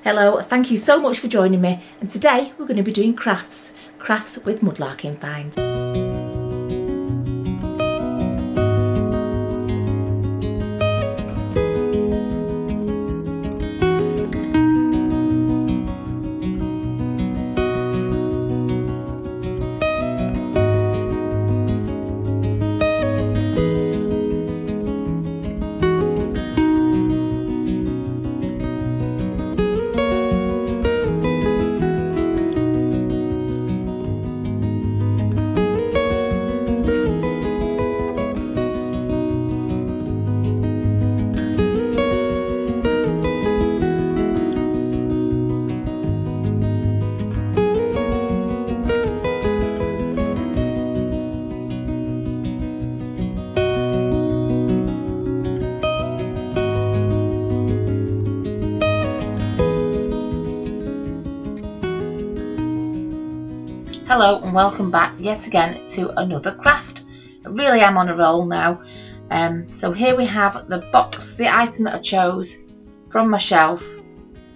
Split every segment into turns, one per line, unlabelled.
Hello, thank you so much for joining me, and today we're going to be doing crafts with mudlarking finds. Hello and welcome back yet again to another craft. I really am on a roll now. So here we have the box, the item that I chose from my shelf.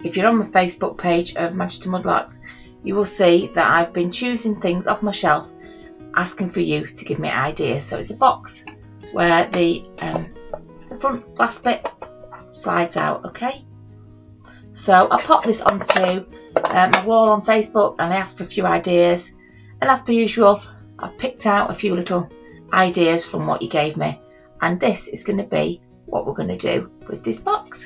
If you're on my Facebook page of Manchester Mudlarks, you will see that I've been choosing things off my shelf, asking for you to give me ideas. So it's a box where the front glass bit slides out, okay? So I popped this onto my wall on Facebook and I asked for a few ideas. And as per usual, I've picked out a few little ideas from what you gave me. And this is going to be what we're going to do with this box.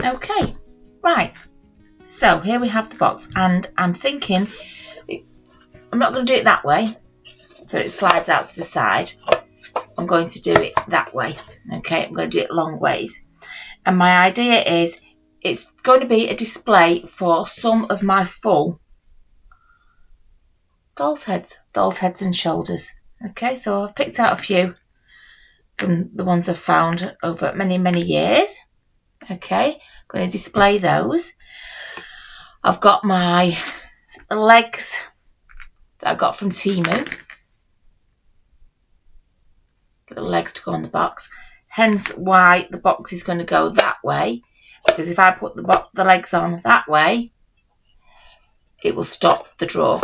Okay, right. So here we have the box. And I'm thinking, I'm not going to do it that way, so it slides out to the side. I'm going to do it that way. Okay, I'm going to do it long ways. And my idea is, it's going to be a display for some of my full doll's heads and shoulders. Okay, so I've picked out a few from the ones I've found over many years. Okay, I'm going to display those. I've got my legs that I got from Temu. Got the legs to go on the box. Hence why the box is going to go that way. Because if I put the legs on that way, it will stop the drawer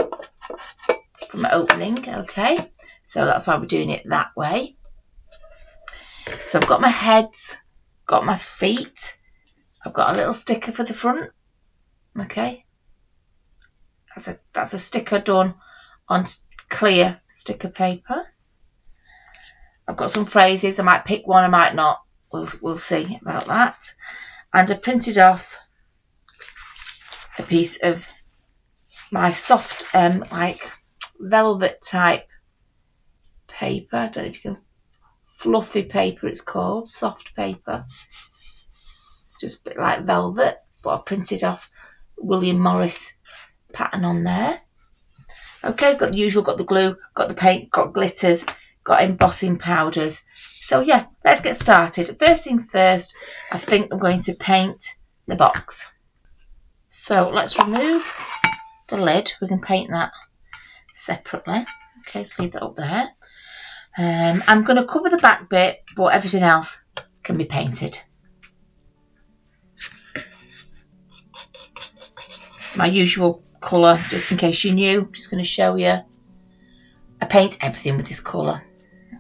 from opening, okay? So that's why we're doing it that way. So I've got my heads, got my feet, I've got a little sticker for the front, okay? That's a sticker done on clear sticker paper. I've got some phrases, I might pick one, I might not, we'll see about that. And I printed off a piece of my soft, like velvet type paper. I don't know if you can, fluffy paper it's called, soft paper. It's just a bit like velvet, but I printed off William Morris pattern on there. Okay, got the usual, got the glue, got the paint, got glitters, got embossing powders. So yeah, let's get started. First things first, I think I'm going to paint the box. So let's remove the lid. We can paint that separately. Okay, let's leave that up there. I'm going to cover the back bit, but everything else can be painted. My usual colour, just in case you knew, just going to show you. I paint everything with this colour.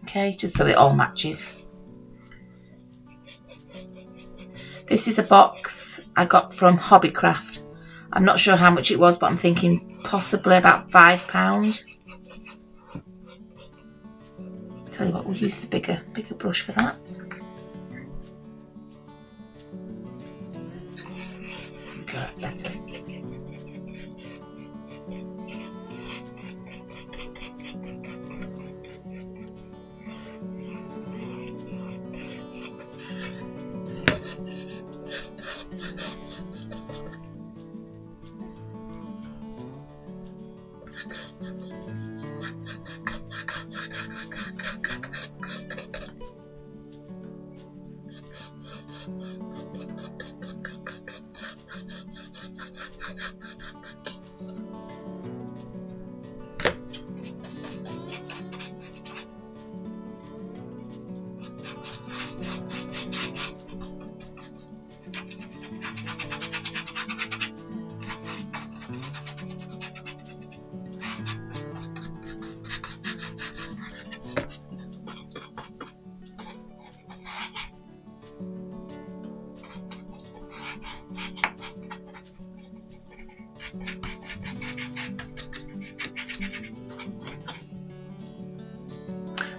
Okay, just so it all matches. This is a box I got from Hobbycraft. I'm not sure how much it was, but I'm thinking possibly about £5. Tell you what, we'll use the bigger brush for that. Okay, that's better.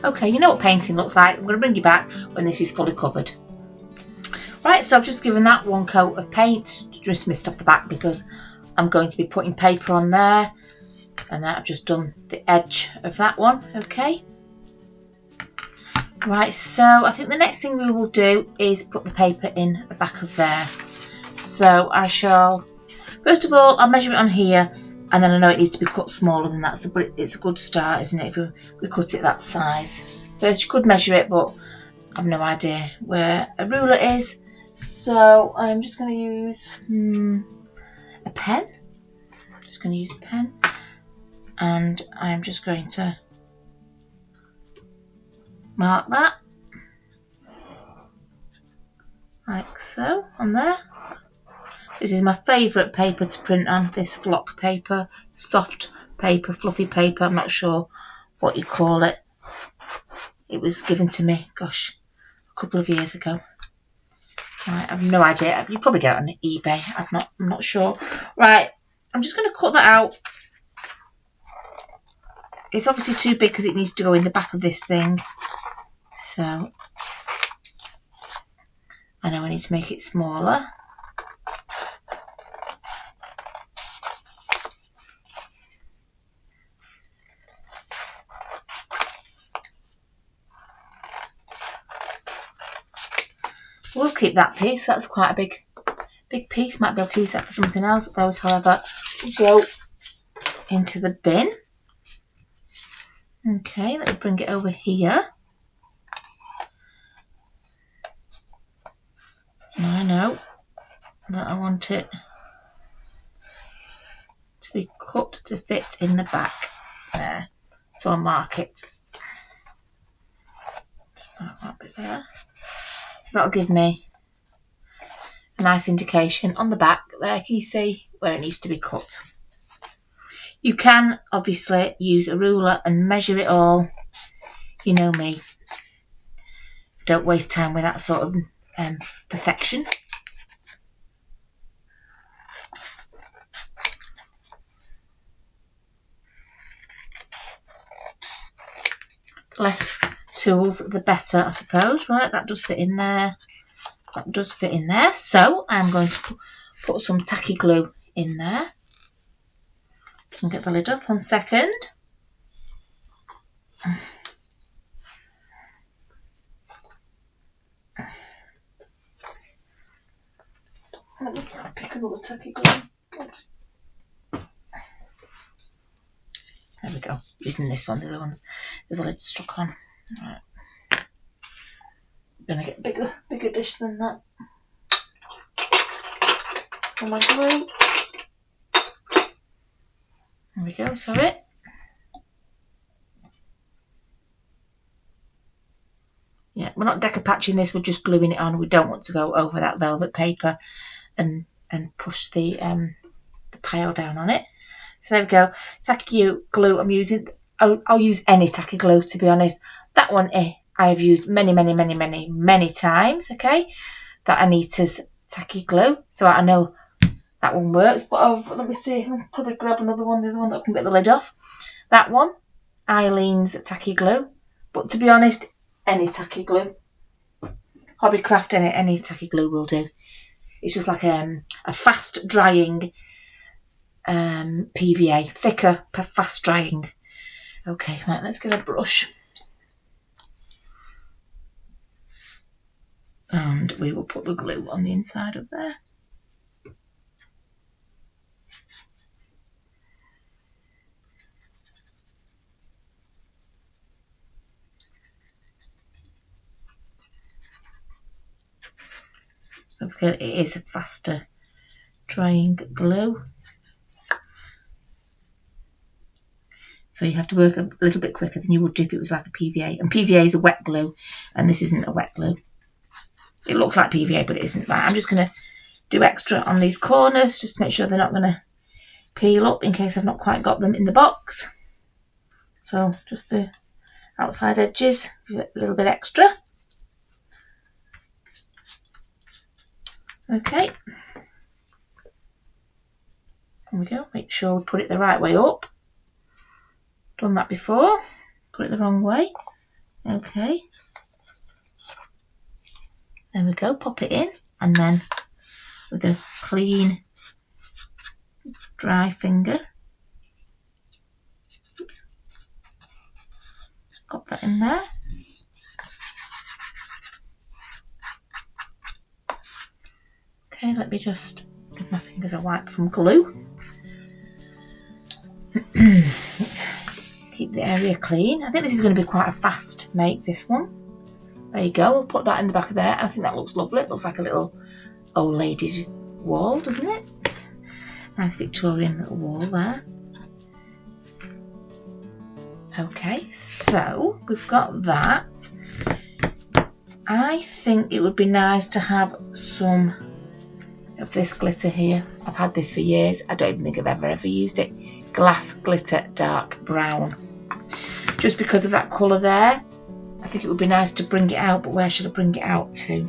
Okay, you know what painting looks like. I'm going to bring you back when this is fully covered. Right, so I've just given that one coat of paint, just missed off the back because I'm going to be putting paper on there, and that I've just done the edge of that one. Okay. Right, so I think the next thing we will do is put the paper in the back of there. So I shall, first of all, I'll measure it on here, and then I know it needs to be cut smaller than that, so but it's a good start, isn't it, if we cut it that size. First you could measure it, but I've no idea where a ruler is, so I'm just going to use a pen. I'm just going to use a pen, and I'm just going to mark that, like so, on there. This is my favourite paper to print on, this flock paper, soft paper, fluffy paper, I'm not sure what you call it. It was given to me, gosh, a couple of years ago. Right, I have no idea, you probably get it on eBay, I'm not sure. Right, I'm just going to cut that out. It's obviously too big because it needs to go in the back of this thing. So, I know I need to make it smaller. We'll keep that piece, that's quite a big piece. Might be able to use that for something else. Those, however, will go into the bin. Okay, let me bring it over here. Now I know that I want it to be cut to fit in the back there. So I'll mark it. Just mark that bit there. So that'll give me a nice indication on the back there. Can you see where it needs to be cut? You can obviously use a ruler and measure it all. You know me. Don't waste time with that sort of perfection. The less tools, the better, I suppose. Right, that does fit in there. That does fit in there. So I'm going to put some tacky glue in there. And get the lid off 1 second. Let me pick another tacky glue. Oops. There we go. Using this one, the other ones, the lid's stuck on. Right. I'm gonna get bigger dish than that. For my glue. There we go. Sorry. Yeah, we're not decopatching this. We're just gluing it on. We don't want to go over that velvet paper and push the pile down on it. So there we go. Tacky glue I'm using. I'll use any tacky glue, to be honest. That one I have used many times, okay? That Anita's tacky glue. So I know that one works. But let me see. I'll probably grab another one, the other one that I can get the lid off. That one, Eileen's tacky glue. But to be honest, any tacky glue. Hobbycraft, any tacky glue will do. It's just like a fast drying PVA, thicker, fast drying. Okay, right, let's get a brush. And we will put the glue on the inside of there. Okay, it is a faster drying glue. So you have to work a little bit quicker than you would do if it was like a PVA. And PVA is a wet glue, and this isn't a wet glue. It looks like PVA, but it isn't. Right, I'm just going to do extra on these corners, just to make sure they're not going to peel up in case I've not quite got them in the box. So just the outside edges, a little bit extra. Okay. There we go. Make sure we put it the right way up. Done that before. Put it the wrong way. Okay. There we go. Pop it in, and then with a clean, dry finger. Oops. Got that in there. Okay, let me just give my fingers a wipe from glue. Let's keep the area clean. I think this is going to be quite a fast make, this one. There you go. We'll put that in the back of there. I think that looks lovely. It looks like a little old lady's wall, doesn't it? Nice Victorian little wall there. Okay, so we've got that. I think it would be nice to have some of this glitter here. I've had this for years. I don't even think I've ever used it. Glass glitter dark brown. Just because of that colour there, I think it would be nice to bring it out, but where should I bring it out to?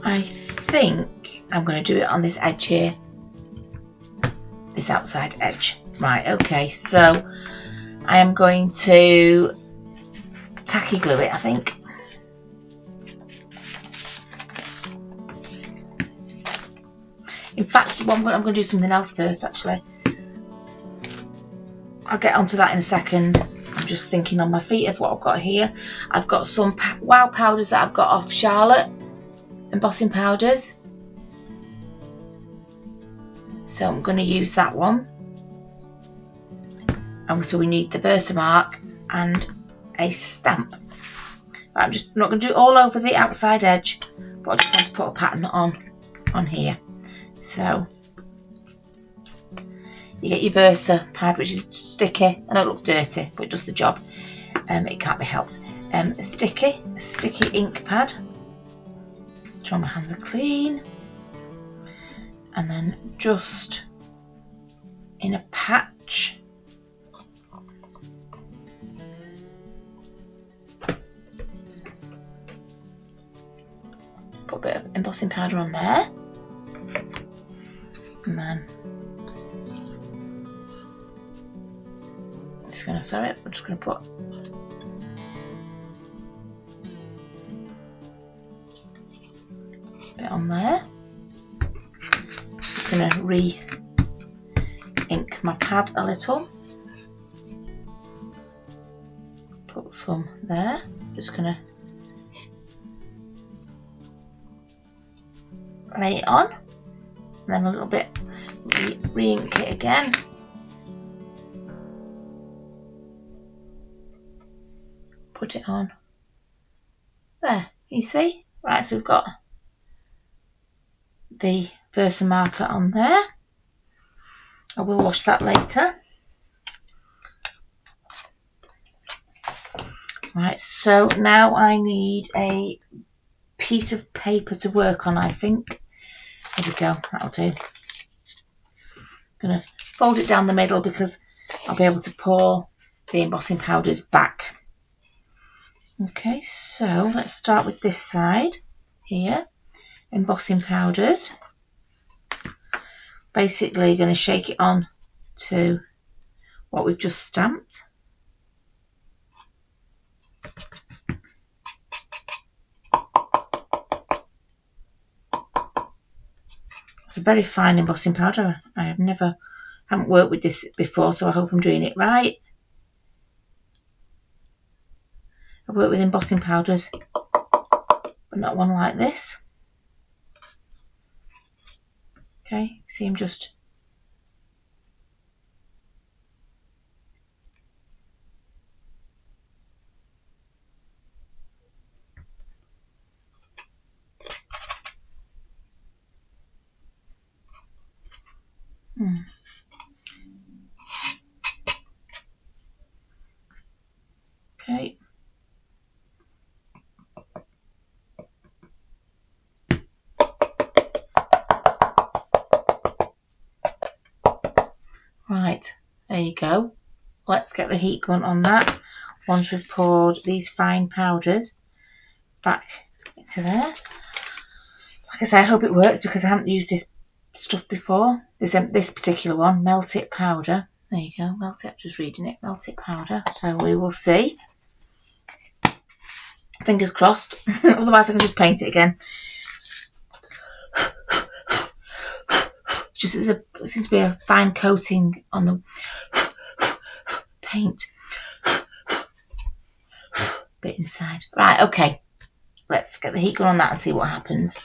I think I'm going to do it on this edge here. This outside edge. Right, okay, so I am going to tacky glue it, I think. In fact, I'm going to do something else first, actually. I'll get onto that in a second. I'm just thinking on my feet of what I've got here. I've got some wow powders that I've got off Charlotte. Embossing powders. So I'm going to use that one. And so we need the Versamark and a stamp. Right, I'm just not going to do it all over the outside edge, but I just want to put a pattern on here. So you get your Versa pad, which is sticky. I know it looks dirty, but it does the job. It can't be helped. A sticky ink pad. Make sure my hands are clean. And then just in a patch. Put a bit of embossing powder on there. And then we're just going to put a bit on there. Just going to re-ink my pad a little. Put some there. Just going to lay it on. And then a little bit re-ink it again. Put it on. There, you see? Right, so we've got the Versa marker on there. I will wash that later. Right, so now I need a piece of paper to work on, I think. There we go, that'll do. I'm going to fold it down the middle because I'll be able to pour the embossing powders back. Okay, so let's start with this side here. Embossing powders. Basically going to shake it on to what we've just stamped. It's a very fine embossing powder. I haven't worked with this before, so I hope I'm doing it right. I've worked with embossing powders, but not one like this. Okay, see, I'm just okay. Right, there you go. Let's get the heat gun on that. Once we've poured these fine powders back into there, I say, I hope it worked because I haven't used this stuff before. This particular one, melt it powder. There you go, melt it. Just reading it, melt it powder. So we will see. Fingers crossed. Otherwise, I can just paint it again. Just there seems to be a fine coating on the paint bit inside. Right, okay. Let's get the heat gun on that and see what happens.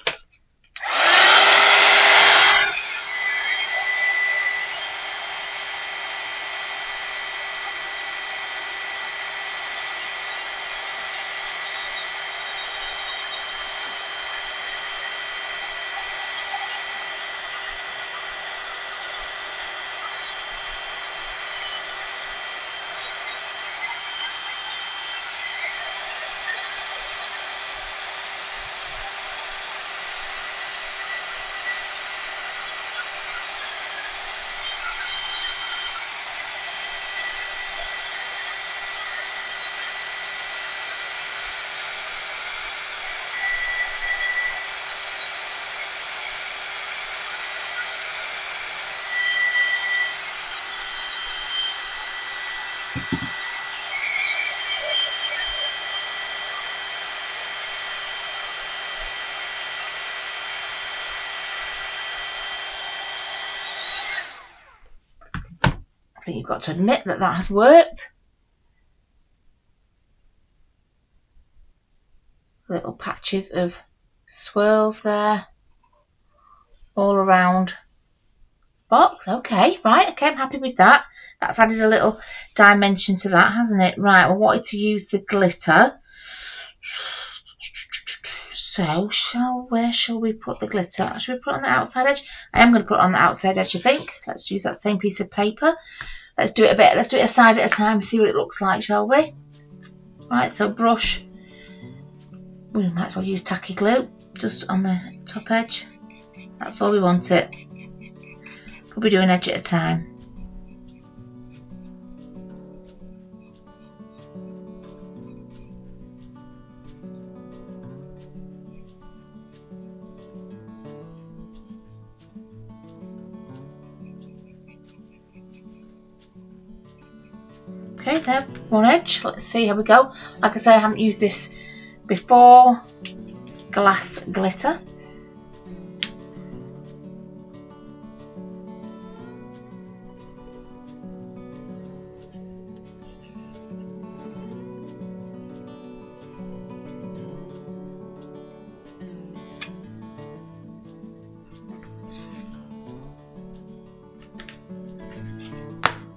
I think you've got to admit that that has worked. Little patches of swirls there all around box. Okay, right, okay, I'm happy with that. That's added a little dimension to that, hasn't it? Right, I wanted to use the glitter. So, where shall we put the glitter? Should we put it on the outside edge? I am going to put it on the outside edge, I think. Let's use that same piece of paper. Let's do it a side at a time, see what it looks like, shall we? Right, so brush. We might as well use tacky glue just on the top edge. That's all we want it. We'll be doing edge at a time. Okay, there, one edge. Let's see how we go. Like I say, I haven't used this before. Glass glitter.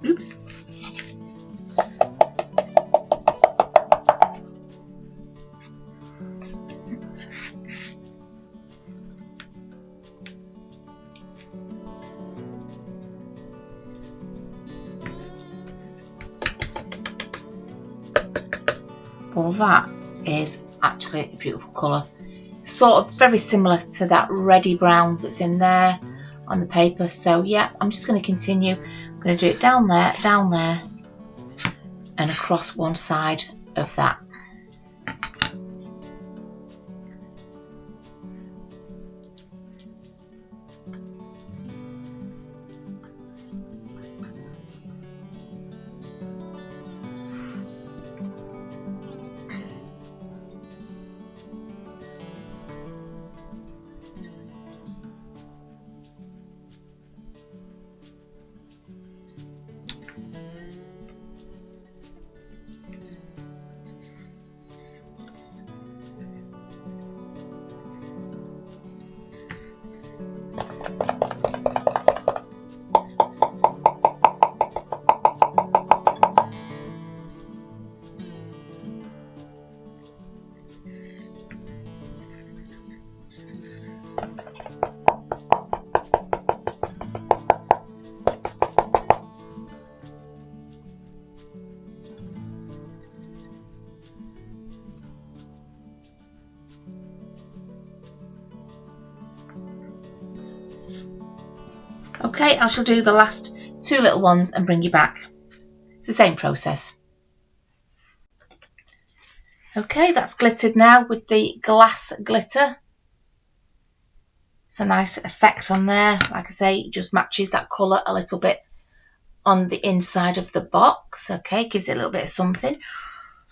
Oops. Well, that is actually a beautiful colour. Sort of very similar to that reddy brown that's in there on the paper. So yeah, I'm just going to continue. I'm going to do it down there, and across one side of that. Okay, I shall do the last two little ones and bring you back. It's the same process. Okay, that's glittered now with the glass glitter. It's a nice effect on there. Like I say, it just matches that colour a little bit on the inside of the box. Okay, gives it a little bit of something.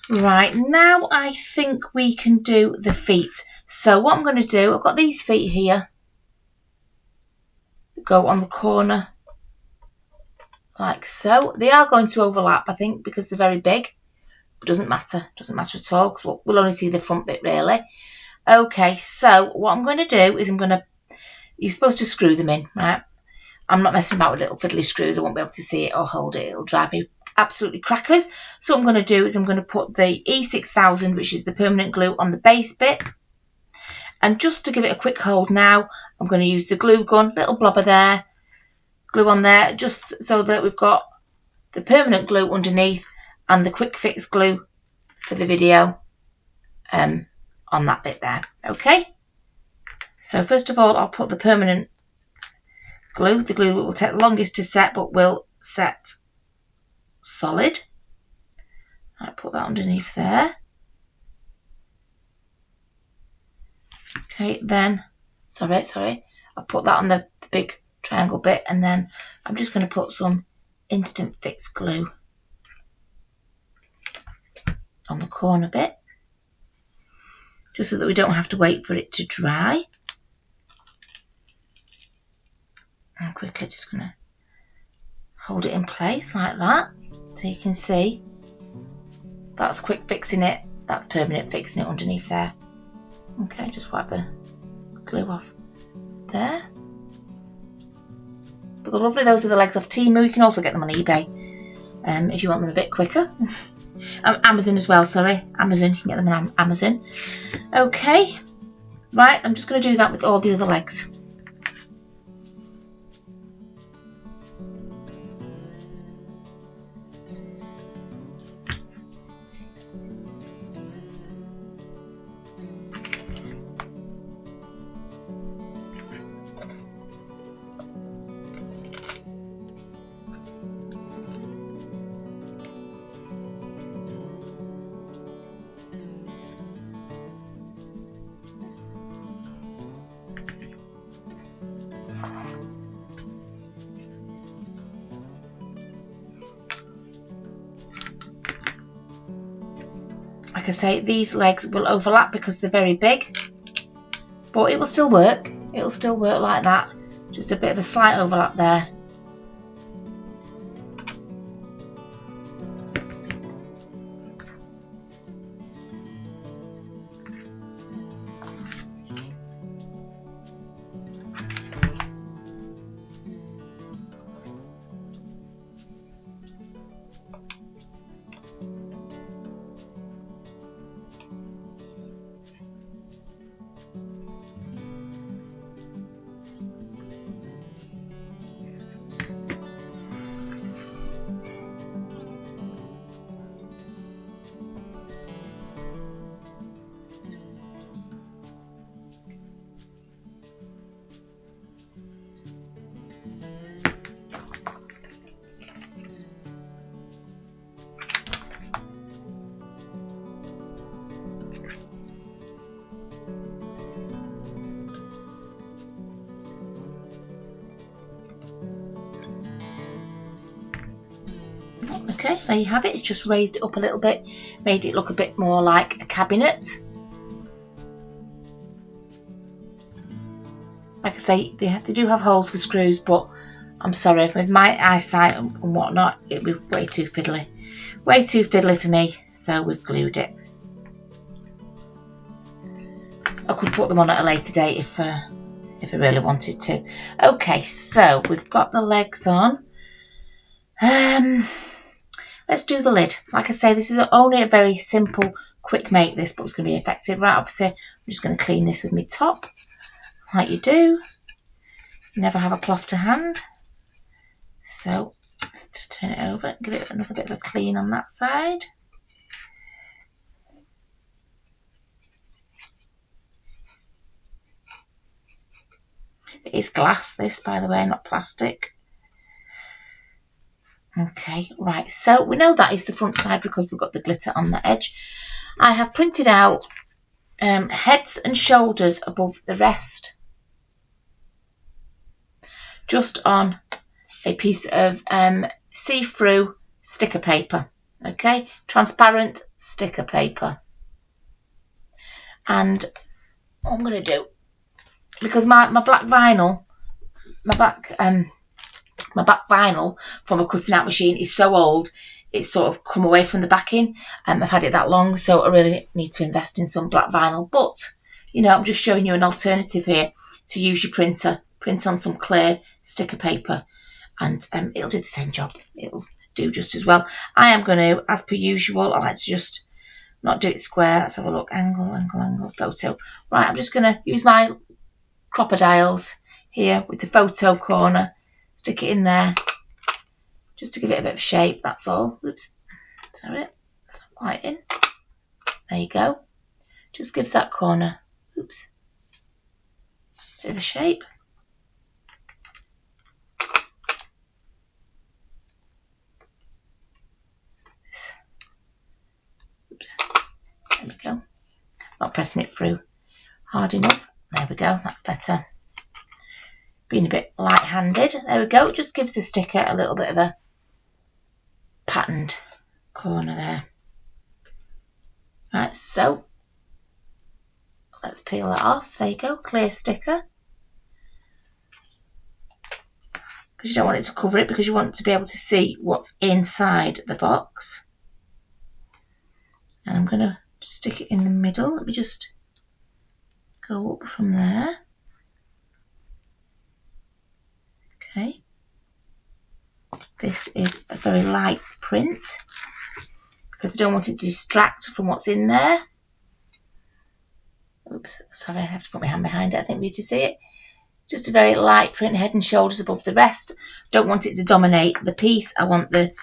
Right, now I think we can do the feet. So what I'm going to do, I've got these feet here. Go on the corner like so. They are going to overlap, I think, because they're very big. But doesn't matter at all, because we'll only see the front bit really. Okay, so what I'm going to do is you're supposed to screw them in, right? I'm not messing about with little fiddly screws. I won't be able to see it or hold it. It'll drive me absolutely crackers. So what I'm going to do is I'm going to put the E6000, which is the permanent glue, on the base bit. And just to give it a quick hold now, I'm going to use the glue gun, little blobber there, glue on there, just so that we've got the permanent glue underneath and the quick fix glue for the video on that bit there. Okay, so first of all, I'll put the permanent glue. The glue will take the longest to set, but will set solid. I put that underneath there. Okay, then, sorry, I'll put that on the big triangle bit, and then I'm just going to put some instant fix glue on the corner bit, just so that we don't have to wait for it to dry. I'm quickly just going to hold it in place like that, so you can see that's quick fixing it, that's permanent fixing it underneath there. Okay, just wipe the glue off there. But they're lovely. Those are the legs off Temu. You can also get them on eBay if you want them a bit quicker. Amazon as well, sorry. Amazon, you can get them on Amazon. Okay, right, I'm just going to do that with all the other legs. Like I say, these legs will overlap because they're very big, but it will still work. It'll still work like that. Just a bit of a slight overlap there. Okay, there you have it. It's just raised it up a little bit, made it look a bit more like a cabinet. Like I say, they do have holes for screws, but I'm sorry, with my eyesight and whatnot, it'd be way too fiddly. Way too fiddly for me, so we've glued it. I could put them on at a later date if I really wanted to. Okay, so we've got the legs on. Let's do the lid. Like I say, this is only a very simple, quick make this, but it's going to be effective. Right, obviously, I'm just going to clean this with my top, like you do. You never have a cloth to hand. So, just turn it over, give it another bit of a clean on that side. It is glass, this, by the way, not plastic. Okay, right, so we know that is the front side because we've got the glitter on the edge. I have printed out heads and shoulders above the rest. just on a piece of see-through sticker paper, okay, transparent sticker paper. And what I'm going to do, because my black vinyl, my back vinyl from a cutting out machine is so old, it's sort of come away from the backing. I've had it that long, so I really need to invest in some black vinyl. But, you know, I'm just showing you an alternative here to use your printer. Print on some clear sticker paper and it'll do the same job. It'll do just as well. I am going to, as per usual, I like to just not do it square. Let's have a look. Angle, photo. Right, I'm just going to use my crocodiles here with the photo corner. Stick it in there just to give it a bit of shape, that's all. Oops, sorry, that's quite in. There you go. Just gives that corner, oops, bit of a shape. Oops, there we go. Not pressing it through hard enough. There we go, that's better. Being a bit light-handed. There we go. It just gives the sticker a little bit of a patterned corner there. Right, so let's peel that off. There you go, clear sticker. Because you don't want it to cover it, because you want to be able to see what's inside the box. And I'm going to just stick it in the middle. Let me just go up from there. Okay. This is a very light print because I don't want it to distract from what's in there. Oops, sorry, I have to put my hand behind it, I think, for you to see it. Just a very light print, head and shoulders above the rest. Don't want it to dominate the piece. I want the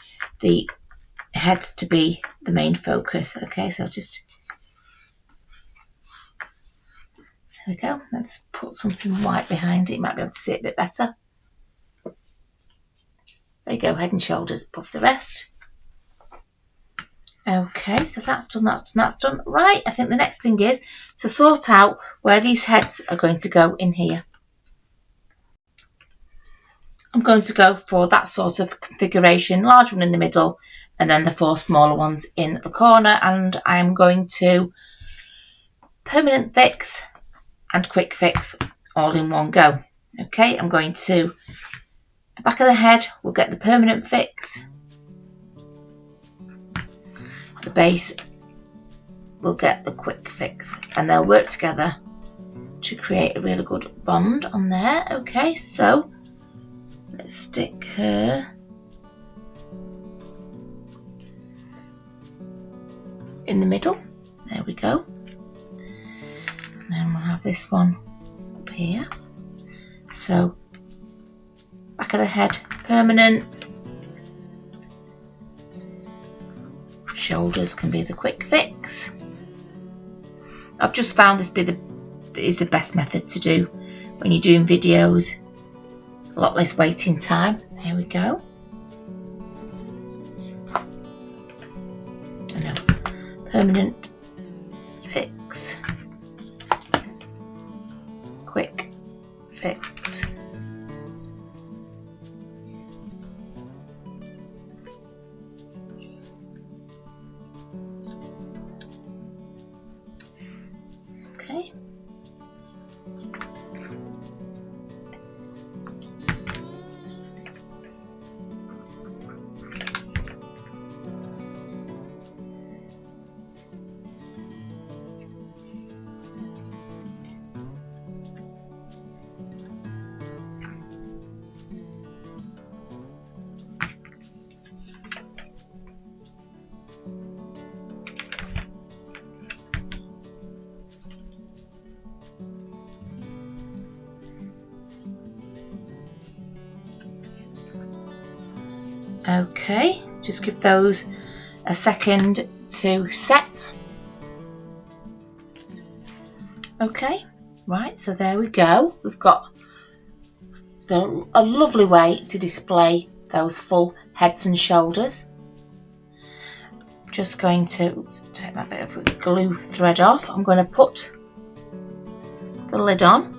head to be the main focus. Okay, so just, there we go. Let's put something white behind it. You might be able to see it a bit better. There you go, head and shoulders above the rest. Okay, so that's done, that's done. Right, I think the next thing is to sort out where these heads are going to go in here. I'm going to go for that sort of configuration, large one in the middle, and then the 4 smaller ones in the corner. And I'm going to permanent fix and quick fix all in one go. Okay, I'm going to, the back of the head, we'll get the permanent fix. The base will get the quick fix, and they'll work together to create a really good bond on there. Okay, so let's stick her in the middle. There we go. And then we'll have this one up here. So back of the head permanent. Shoulders can be the quick fix. I've just found this is the best method to do when you're doing videos. A lot less waiting time. There we go. And then permanent fix, quick fix. Okay. Okay, just give those a second to set. Okay, right, so there we go. We've got a lovely way to display those full heads and shoulders. Just going to take that bit of glue thread off. I'm going to put the lid on.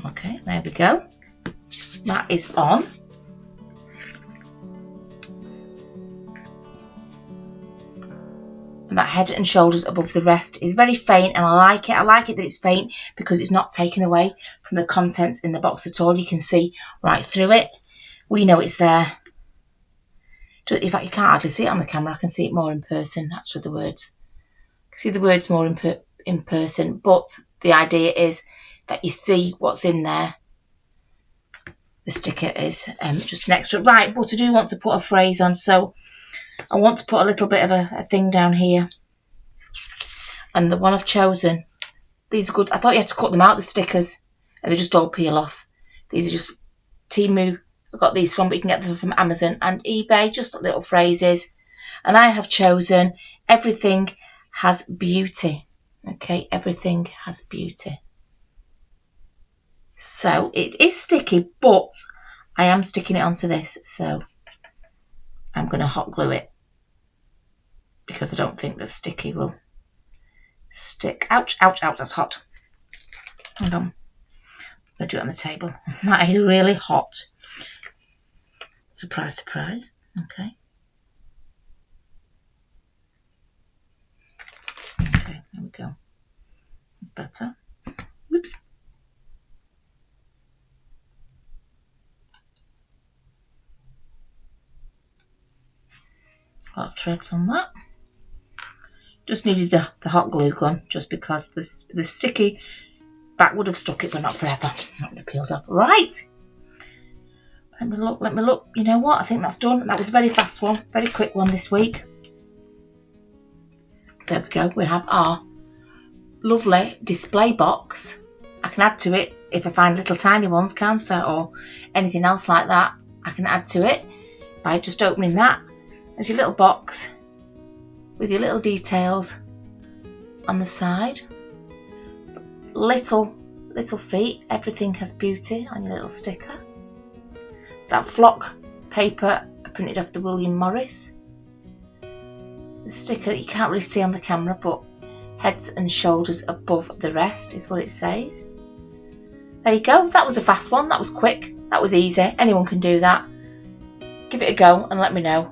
Okay, there we go. That is on. And that head and shoulders above the rest is very faint, and I like it. I like it that it's faint because it's not taken away from the contents in the box at all. You can see right through it. We know it's there. In fact, you can't hardly see it on the camera. I can see it more in person, actually, the words. I can see the words more in person, but the idea is that you see what's in there. The sticker is just an extra. Right, but I do want to put a phrase on, so I want to put a little bit of a thing down here. And the one I've chosen, these are good. I thought you had to cut them out, the stickers, and they just all peel off. These are just Temu. I got these from, but you can get them from Amazon and eBay, just little phrases. And I have chosen everything has beauty. Okay, everything has beauty. So it is sticky, but I am sticking it onto this, so I'm going to hot glue it because I don't think the sticky will stick. Ouch, ouch, ouch, that's hot. Hold on. I'm going to do it on the table. That is really hot. Surprise, surprise. Okay. Okay, there we go. That's better. Whoops. Got threads on that. Just needed the hot glue gun just because the sticky back would have stuck it, but not forever. Not been peeled off. Right. Let me look. You know what? I think that's done. That was a very fast one. Very quick one this week. There we go. We have our lovely display box. I can add to it if I find little tiny ones, can't I? Or anything else like that. I can add to it by just opening that. There's your little box with your little details on the side. Little feet. Everything has beauty on your little sticker. That flock paper I printed off the William Morris. The sticker that you can't really see on the camera, but heads and shoulders above the rest is what it says. There you go. That was a fast one. That was quick. That was easy. Anyone can do that. Give it a go and let me know.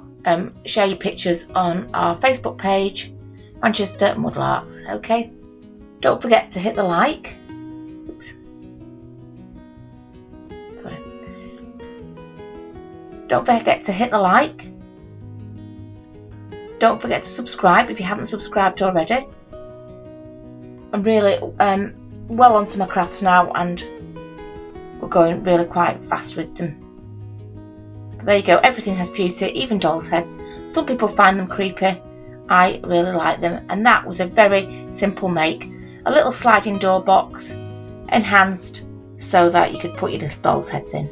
Share your pictures on our Facebook page, Manchester Mudlarks. Okay. Don't forget to hit the like. Oops. Sorry. Don't forget to hit the like. Don't forget to subscribe if you haven't subscribed already. I'm really well onto my crafts now, and we're going really quite fast with them. But there you go. Everything has beauty, even dolls' heads. Some people find them creepy. I really like them, and that was a very simple make. A little sliding door box, enhanced so that you could put your little dolls' heads in.